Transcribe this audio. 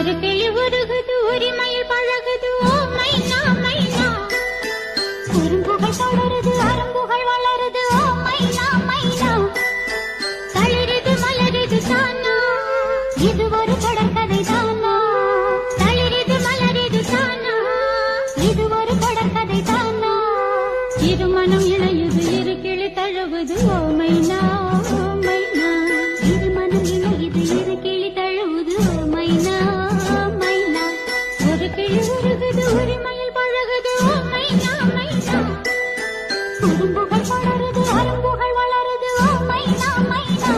ஒரு கிளி உருகுது உரிமையில் பழகுது ஓ மைனா மைனா குறும்புகள் தொடருது அரும்புகள் வளருது ஓ மைனா மைனா தளிருது மலருது தானா இது ஒரு தொடர்கதை தானா தளிருது மலருது தானா இது ஒரு தொடர்கதை தானா இருமனம் இணையுது இரு கிளி தழுவுது ஓ மைனா மைனா இருமனம் இணையுது இரு கிளி தழுவுது ஓ மைனா மைனா ஒரு கிளி உருகுது உரிமையில் பழகுது ஓ மைனா மைனா குறும்புகள் படருது அரும்புகள் வளருது ஓ மைனா மைனா